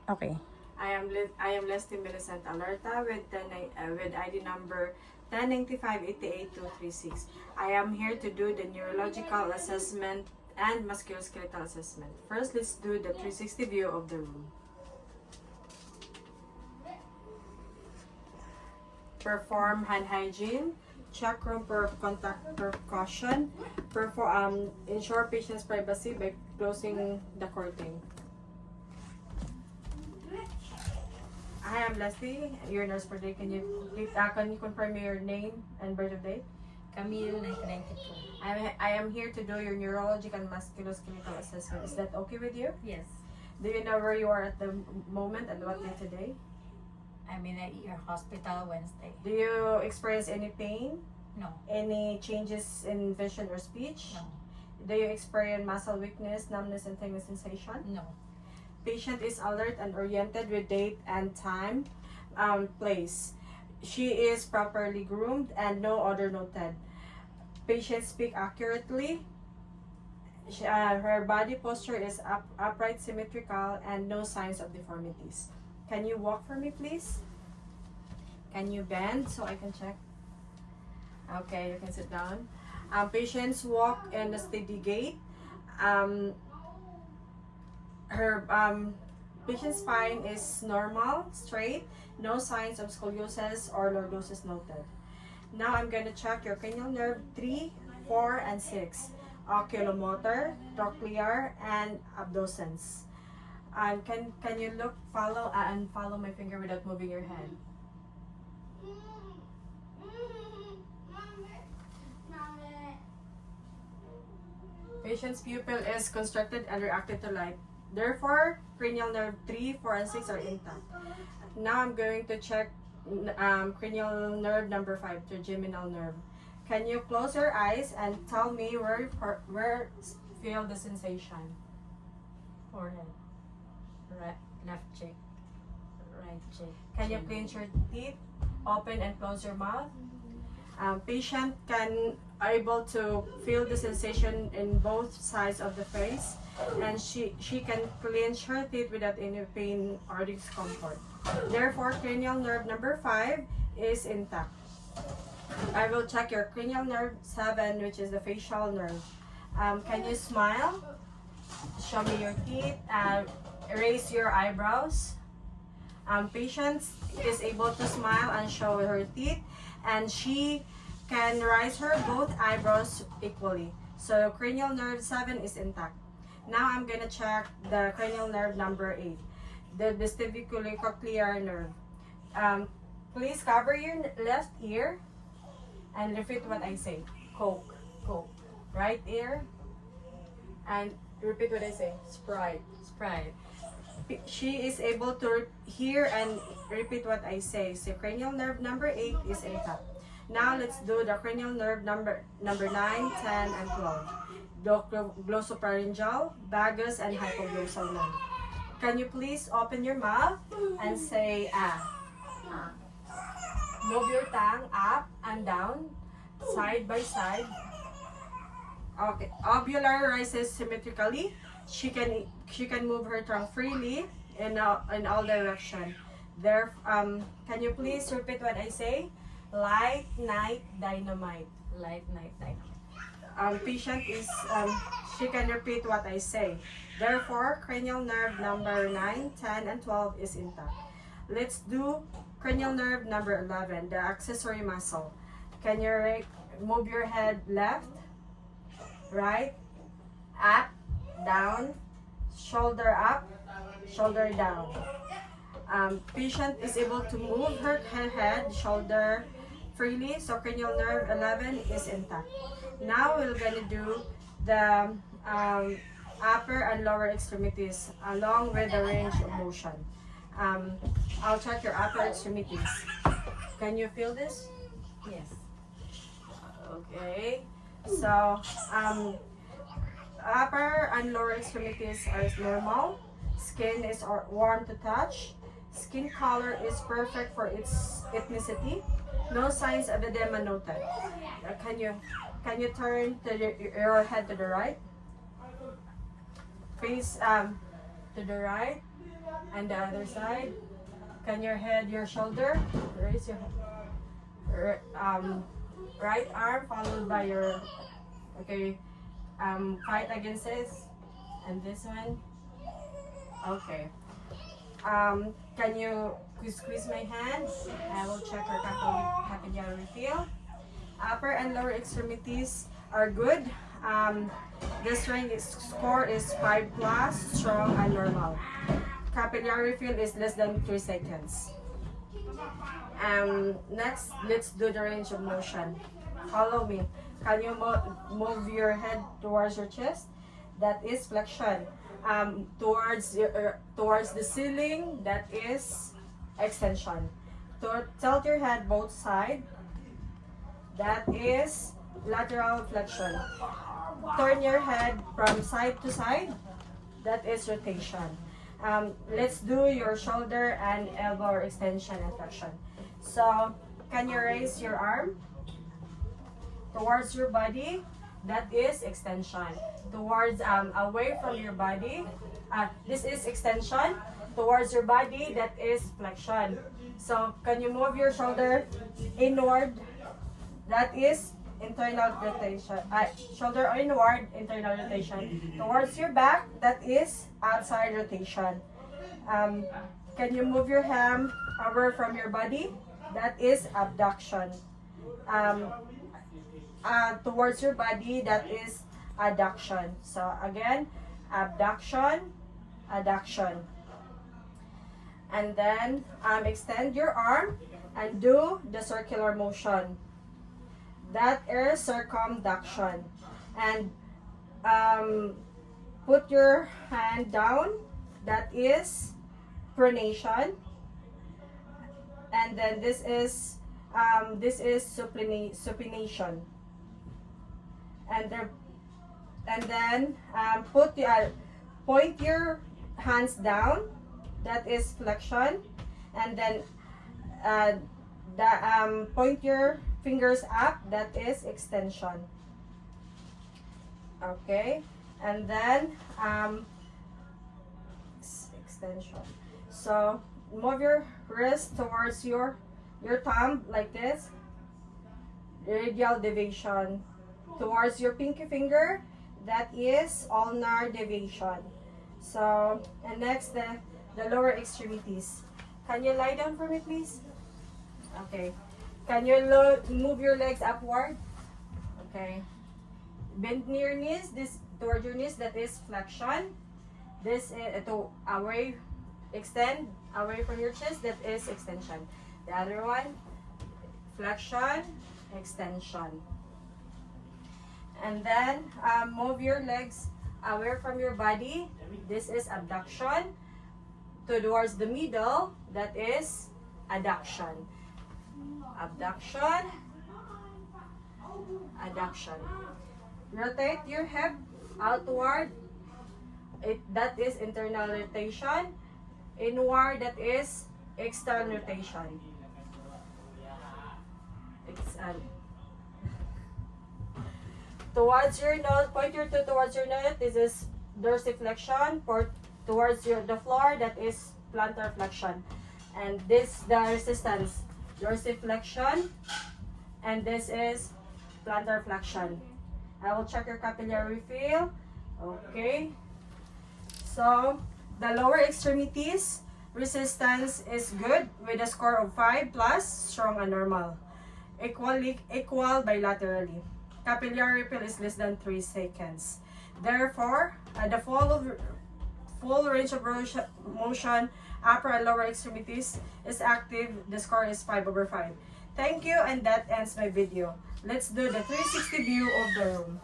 Okay. I am Leslie Millicent Alerta with ID number 1095-88236. I am here to do the neurological assessment and musculoskeletal assessment. First, let's do the 360 view of the room. Perform hand hygiene. Check room for contact precaution. Ensure patient's privacy by closing the curtain. Hi, I'm Leslie, your nurse for today. Can you confirm your name and birth date? Camille, 1992. I am here to do your neurological and musculoskeletal assessment. Is that okay with you? Yes. Do you know where you are at the moment and what day today? I'm in your hospital Wednesday. Do you experience any pain? No. Any changes in vision or speech? No. Do you experience muscle weakness, numbness, and tingling sensation? No. Patient is alert and oriented with date and time, place. She is properly groomed and no odor noted. Patient speak accurately. Her body posture is upright, symmetrical, and no signs of deformities. Can you walk for me, please? Can you bend so I can check? Okay, you can sit down. Patients walk in a steady gait. Her patient's spine is normal, straight, no signs of scoliosis or lordosis noted. Now I'm going to check your cranial nerve 3, 4, and 6, oculomotor, trochlear, and abducens. Can you follow my finger without moving your head? Patient's pupil is constructed and reacted to light. Therefore, cranial nerve 3, 4, and 6 are intact. Now I'm going to check cranial nerve number 5, trigeminal nerve. Can you close your eyes and tell me where feel the sensation? Forehead. Left cheek. Right cheek. Can you clench your teeth? Open and close your mouth. Patient can able to feel the sensation in both sides of the face, and she can clench her teeth without any pain or discomfort. Therefore, cranial nerve number 5 is intact. I will check your cranial nerve 7, which is the facial nerve. Can you smile? Show me your teeth. Raise your eyebrows. Patient is able to smile and show her teeth, and she can raise her both eyebrows equally. So cranial nerve 7 is intact. Now I'm gonna check the cranial nerve number 8, the vestibulocochlear nerve. Please cover your left ear and repeat what I say. Coke, Coke. Right ear and repeat what I say. Sprite, Sprite. She is able to hear and repeat what I say. So cranial nerve number 8 is intact. Now let's do the cranial nerve number 9, 10, and 12. Glossopharyngeal, vagus, and hypoglossal nerve. Can you please open your mouth and say ah? Move your tongue up and down, side by side. Okay. Ovular rises symmetrically. She can move her tongue freely in all direction. There. Can you please repeat what I say? Light, night, dynamite. Light, night, dynamite. Patient is, she can repeat what I say. Therefore, cranial nerve number 9, 10, and 12 is intact. Let's do cranial nerve number 11, the accessory muscle. Can you move your head left, right, up, down, shoulder up, shoulder down. Patient is able to move her head, shoulder freely, so cranial nerve 11 is intact. Now we're gonna do the upper and lower extremities along with the range of motion. I'll check your upper extremities. Can you feel this? Yes. Okay. So upper and lower extremities are normal. Skin is warm to touch. Skin color is perfect for its ethnicity. No signs of edema noted. Can you turn your head to the right? Face to the right. And the other side. Can your head, your shoulder, raise your right arm followed by your, okay, fight against this. And this one. Okay. Can you squeeze my hands? I will check our capillary feel. Upper and lower extremities are good. The strength score is 5+, strong and normal. Capillary feel is less than 3 seconds. Next, let's do the range of motion. Follow me. Can you move your head towards your chest? That is flexion. Towards the ceiling, that is extension. Tilt your head both sides. That is lateral flexion. Turn your head from side to side. That is rotation. Let's do your shoulder and elbow extension and flexion. So, can you raise your arm towards your body? That is extension. Towards away from your body. This is extension. Towards your body, that is flexion. So, can you move your shoulder inward? That is internal rotation. Shoulder inward, internal rotation. Towards your back, that is outside rotation. Can you move your hand away from your body? That is abduction. Towards your body, that is adduction. So again, abduction, adduction. And then extend your arm and do the circular motion. That is circumduction. And put your hand down. That is pronation. And then this is supination. And then point your hands down. That is flexion. And then point your fingers up. That is extension. Okay. And then extension. So move your wrist towards your thumb like this. Radial deviation. Towards your pinky finger, that is ulnar deviation. So, and next, the lower extremities. Can you lie down for me, please? Okay. Can you move your legs upward? Okay. Bend near your knees, this toward your knees, that is flexion. This is away, extend away from your chest, that is extension. The other one, flexion, extension. And then move your legs away from your body. This is abduction. Towards the middle, that is adduction. Abduction, adduction. Rotate your hip outward. That is internal rotation. Inward, that is external rotation. Towards your nose, point your toe towards your nose. This is dorsiflexion. Towards the floor, that is plantar flexion. And this the resistance, dorsiflexion. And this is plantar flexion. I will check your capillary feel. Okay. So the lower extremities resistance is good with a score of 5+, strong and normal. Equal bilaterally. Capillary feel is less than 3 seconds. Therefore, the full range of motion, upper and lower extremities is active. The score is 5/5. Thank you, and that ends my video. Let's do the 360 view of the room.